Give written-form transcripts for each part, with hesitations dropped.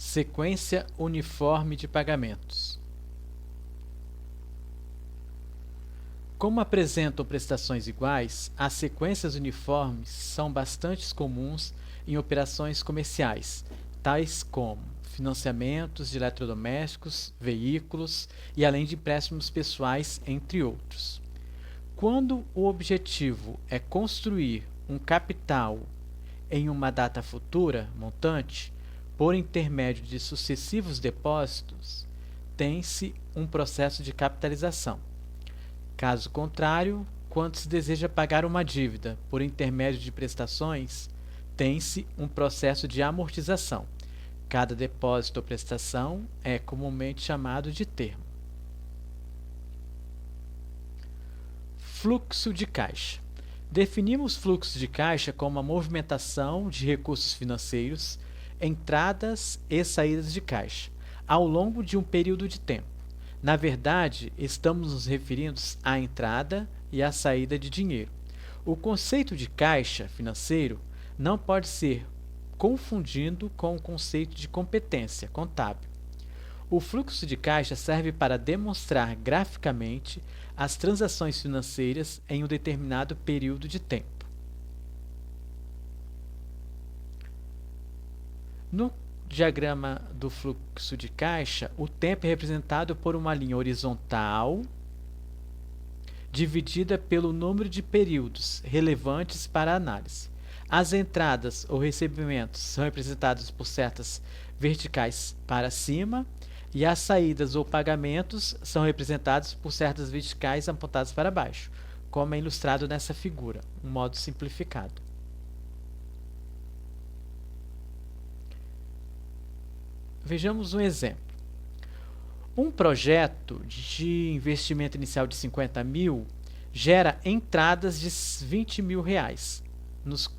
Sequência uniforme de pagamentos. Como apresentam prestações iguais, as sequências uniformes são bastante comuns em operações comerciais, tais como financiamentos de eletrodomésticos, veículos e além de empréstimos pessoais, entre outros. Quando o objetivo é construir um capital em uma data futura, montante, por intermédio de sucessivos depósitos, tem-se um processo de capitalização. Caso contrário, quando se deseja pagar uma dívida por intermédio de prestações, tem-se um processo de amortização. Cada depósito ou prestação é comumente chamado de termo. Fluxo de caixa. Definimos fluxo de caixa como a movimentação de recursos financeiros, entradas e saídas de caixa, ao longo de um período de tempo. Na verdade, estamos nos referindo à entrada e à saída de dinheiro. O conceito de caixa financeiro não pode ser confundido com o conceito de competência contábil. O fluxo de caixa serve para demonstrar graficamente as transações financeiras em um determinado período de tempo. No diagrama do fluxo de caixa, o tempo é representado por uma linha horizontal dividida pelo número de períodos relevantes para a análise. As entradas ou recebimentos são representados por setas verticais para cima e as saídas ou pagamentos são representados por setas verticais apontadas para baixo, como é ilustrado nessa figura, um modo simplificado. Vejamos um exemplo. Um projeto de investimento inicial de 50 mil gera entradas de 20 mil reais nos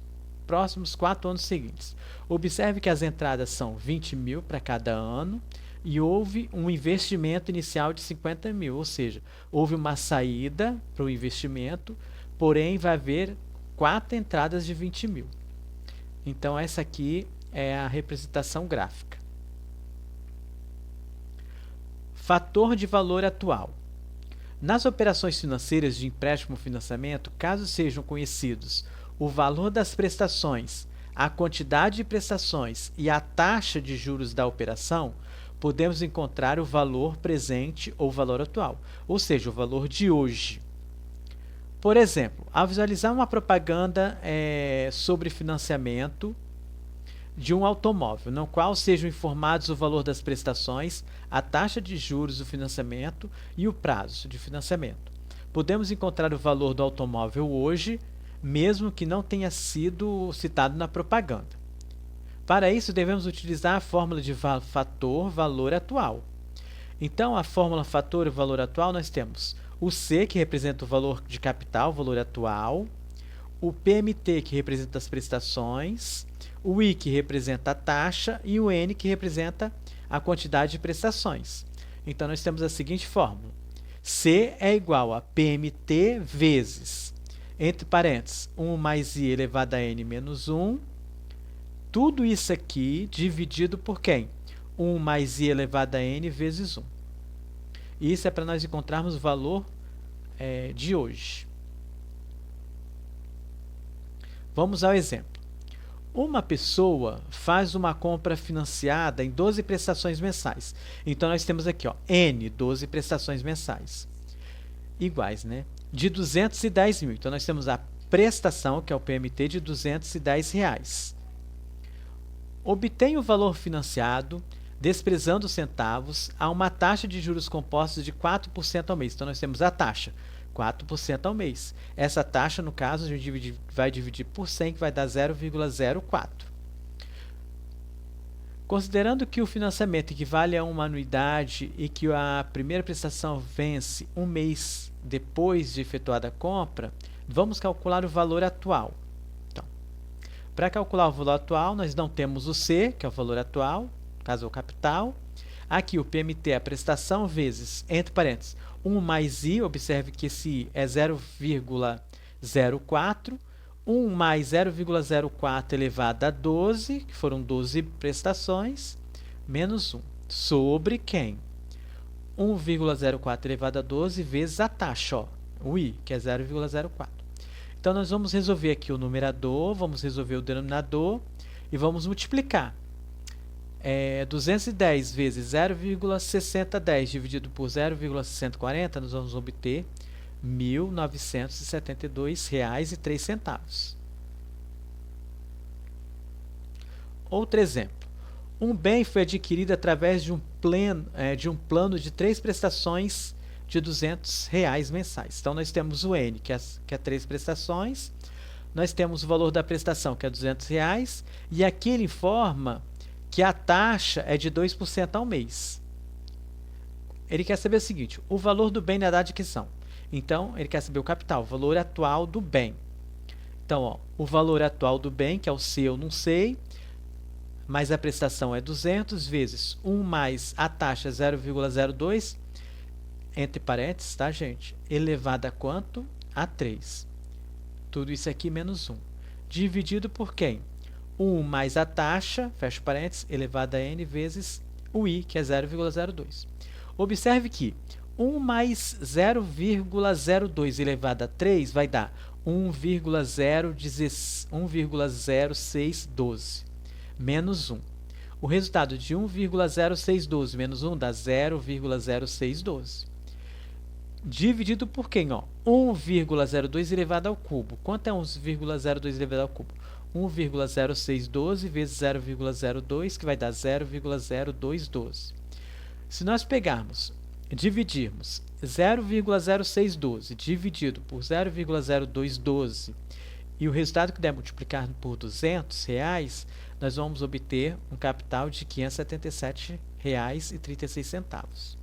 próximos 4 anos seguintes. Observe que as entradas são 20 mil para cada ano e houve um investimento inicial de 50 mil, ou seja, houve uma saída para o investimento, porém vai haver 4 entradas de 20 mil. Então essa aqui é a representação gráfica. Fator de valor atual. Nas operações financeiras de empréstimo ou financiamento, caso sejam conhecidos o valor das prestações, a quantidade de prestações e a taxa de juros da operação, podemos encontrar o valor presente ou valor atual, ou seja, o valor de hoje. Por exemplo, ao visualizar uma propaganda sobre financiamento de um automóvel, no qual sejam informados o valor das prestações, a taxa de juros do financiamento e o prazo de financiamento. Podemos encontrar o valor do automóvel hoje, mesmo que não tenha sido citado na propaganda. Para isso, devemos utilizar a fórmula de fator valor atual. Então, a fórmula fator valor atual, nós temos o C, que representa o valor de capital, valor atual, o PMT, que representa as prestações, o I, que representa a taxa, e o N, que representa a quantidade de prestações. Então, nós temos a seguinte fórmula. C é igual a PMT vezes, entre parênteses, 1 mais I elevado a N menos 1. Tudo isso aqui dividido por quem? 1 mais I elevado a N vezes 1. Isso é para nós encontrarmos o valor de hoje. Vamos ao exemplo. Uma pessoa faz uma compra financiada em 12 prestações mensais. Então, nós temos aqui, N, 12 prestações mensais. Iguais, né? De 210 mil. Então, nós temos a prestação, que é o PMT, de 210 reais. Obtém o valor financiado, desprezando os centavos, a uma taxa de juros compostos de 4% ao mês. Então, nós temos a taxa, 4% ao mês. Essa taxa, no caso, a gente vai dividir por 100, que vai dar 0,04. Considerando que o financiamento equivale a uma anuidade e que a primeira prestação vence um mês depois de efetuada a compra, vamos calcular o valor atual. Então, para calcular o valor atual, nós não temos o C, que é o valor atual, no caso é o capital. Aqui o PMT é a prestação vezes, entre parênteses, 1 mais I, observe que esse I é 0,04, 1 mais 0,04 elevado a 12, que foram 12 prestações, menos 1, sobre quem? 1,04 elevado a 12 vezes a taxa, ó, o i, que é 0,04. Então, nós vamos resolver aqui o numerador, vamos resolver o denominador e vamos multiplicar. 210 vezes 0,6010 dividido por 0,6040, nós vamos obter R$ 1.972,03. Outro exemplo. Um bem foi adquirido através de um plano de 3 prestações de R$ 200 mensais. Então, nós temos o N, que é 3 prestações, nós temos o valor da prestação, que é R$ 200, e aqui ele informa que a taxa é de 2% ao mês. Ele quer saber o seguinte, o valor do bem na data de aquisição. Então, ele quer saber o capital, o valor atual do bem. Então, ó, o valor atual do bem, que é o C, eu não sei, mas a prestação é 200 vezes 1 mais a taxa 0,02, entre parênteses, tá, gente? Elevado a quanto? A 3. Tudo isso aqui menos 1. Dividido por quem? 1 mais a taxa, fecha parênteses, elevado a n vezes o i, que é 0,02. Observe que 1 mais 0,02 elevado a 3 vai dar 1,0612 menos 1. O resultado de 1,0612 menos 1 dá 0,0612. Dividido por quem? 1,02 elevado ao cubo. Quanto é 1,02 elevado ao cubo? 1,0612 vezes 0,02, que vai dar 0,0212. Se nós dividirmos 0,0612 dividido por 0,0212 e o resultado que der multiplicar por R$ 200, nós vamos obter um capital de R$ 577,36.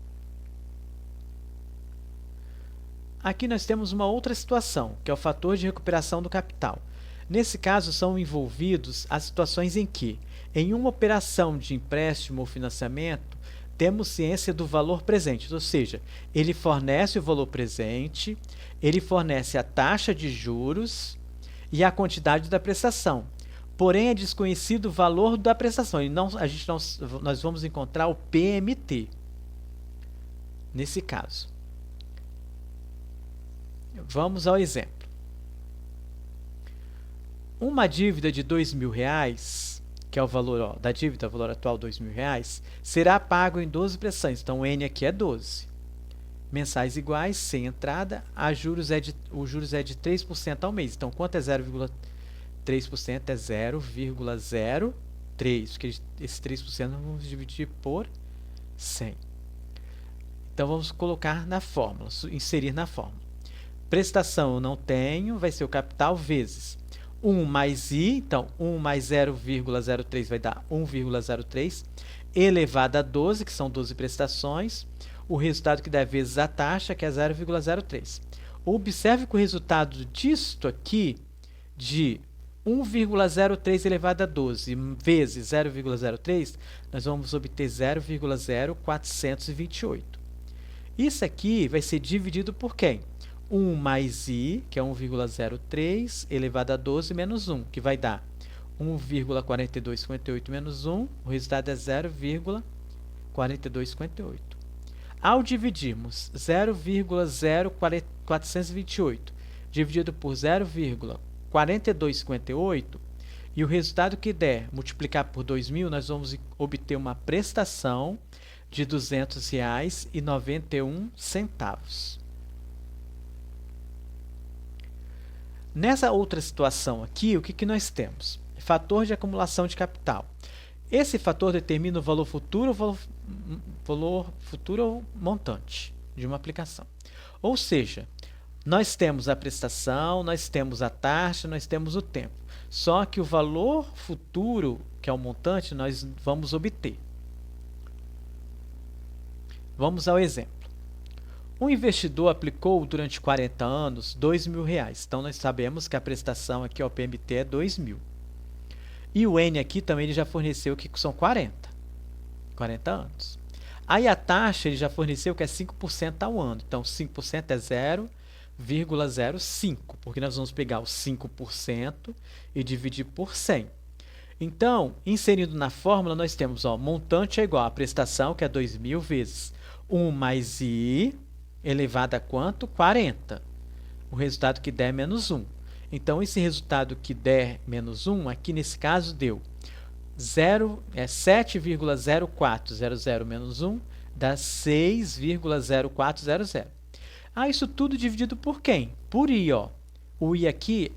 Aqui nós temos uma outra situação, que é o fator de recuperação do capital. Nesse caso, são envolvidos as situações em que, em uma operação de empréstimo ou financiamento, temos ciência do valor presente, ou seja, ele fornece o valor presente, ele fornece a taxa de juros e a quantidade da prestação. Porém, é desconhecido o valor da prestação. E nós vamos encontrar o PMT nesse caso. Vamos ao exemplo. Uma dívida de R$ 2.000, que é o valor da dívida, o valor atual R$ 2.000, será pago em 12 prestações. Então, o N aqui é 12. Mensais iguais, sem entrada, os juros é de 3% ao mês. Então, quanto é 0,3%? É 0,03, porque esse 3% nós vamos dividir por 100. Então, vamos colocar na fórmula, inserir na fórmula. Prestação eu não tenho, vai ser o capital vezes 1 mais i, então 1 mais 0,03 vai dar 1,03, elevado a 12, que são 12 prestações, o resultado que dá vezes a taxa, que é 0,03. Observe que o resultado disto aqui, de 1,03 elevado a 12 vezes 0,03, nós vamos obter 0,0428. Isso aqui vai ser dividido por quem? 1 mais i, que é 1,03, elevado a 12 menos 1, que vai dar 1,4258 menos 1, o resultado é 0,4258. Ao dividirmos 0,0428 dividido por 0,4258, e o resultado que der multiplicar por 2.000, nós vamos obter uma prestação de R$ 200,91. Nessa outra situação aqui, o que nós temos? Fator de acumulação de capital. Esse fator determina o valor futuro ou montante de uma aplicação. Ou seja, nós temos a prestação, nós temos a taxa, nós temos o tempo. Só que o valor futuro, que é o montante, nós vamos obter. Vamos ao exemplo. Um investidor aplicou durante 40 anos R$ 2.000. Então, nós sabemos que a prestação aqui, o PMT, é 2.000. E o N aqui também ele já forneceu que são 40 anos. Aí a taxa ele já forneceu que é 5% ao ano. Então, 5% é 0,05, porque nós vamos pegar os 5% e dividir por 100. Então, inserindo na fórmula, nós temos, ó, montante é igual a prestação, que é 2.000 vezes 1 mais I elevado a quanto? 40. O resultado que der é menos 1. Então, esse resultado que der menos 1, aqui nesse caso deu 7,0400 menos 1, dá 6,0400. Isso tudo dividido por quem? Por I, ó. O I aqui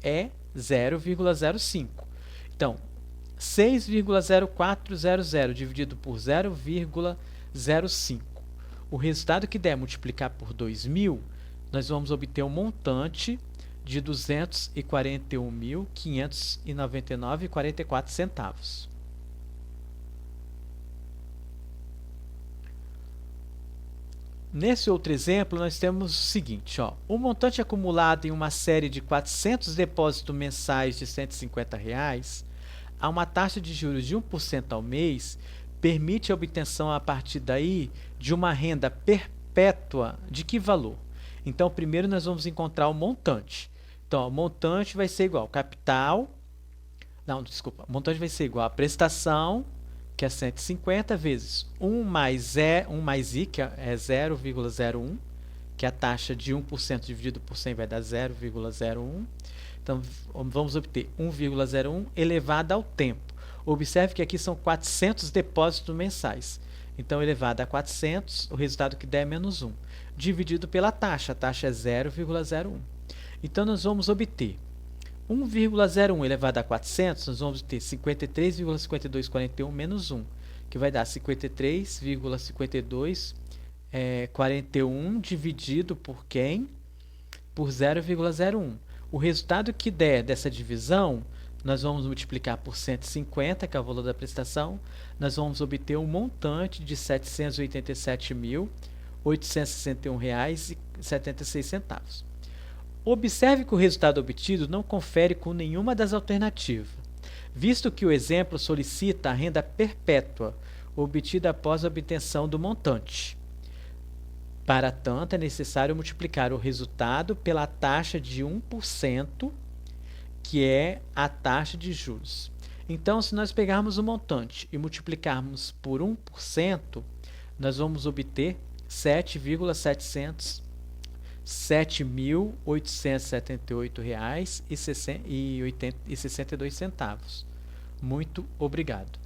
é 0,05. Então, 6,0400 dividido por 0,05. O resultado que der multiplicar por 2.000, nós vamos obter um montante de R$ 241.599,44. Nesse outro exemplo, nós temos o seguinte, ó, o montante acumulado em uma série de 400 depósitos mensais de R$ 150 a uma taxa de juros de 1% ao mês permite a obtenção a partir daí de uma renda perpétua de que valor? Então, primeiro nós vamos encontrar o montante. Então, ó, o montante vai ser igual capital, não, desculpa, o montante vai ser igual a prestação, que é 150, vezes 1 mais I, que é 0,01, que é a taxa de 1% dividido por 100 vai dar 0,01. Então, vamos obter 1,01 elevado ao tempo. Observe que aqui são 400 depósitos mensais. Então, elevado a 400, o resultado que der é menos 1. Dividido pela taxa, a taxa é 0,01. Então, nós vamos obter 1,01 elevado a 400, nós vamos ter 53,5241 menos 1, que vai dar 53,5241 dividido por quem? Por 0,01. O resultado que der dessa divisão, nós vamos multiplicar por 150, que é o valor da prestação, nós vamos obter um montante de R$ 787.861,76. Observe que o resultado obtido não confere com nenhuma das alternativas, visto que o exemplo solicita a renda perpétua obtida após a obtenção do montante. Para tanto, é necessário multiplicar o resultado pela taxa de 1%, que é a taxa de juros. Então, se nós pegarmos o montante e multiplicarmos por 1%, nós vamos obter R$ 7.878,62. Muito obrigado.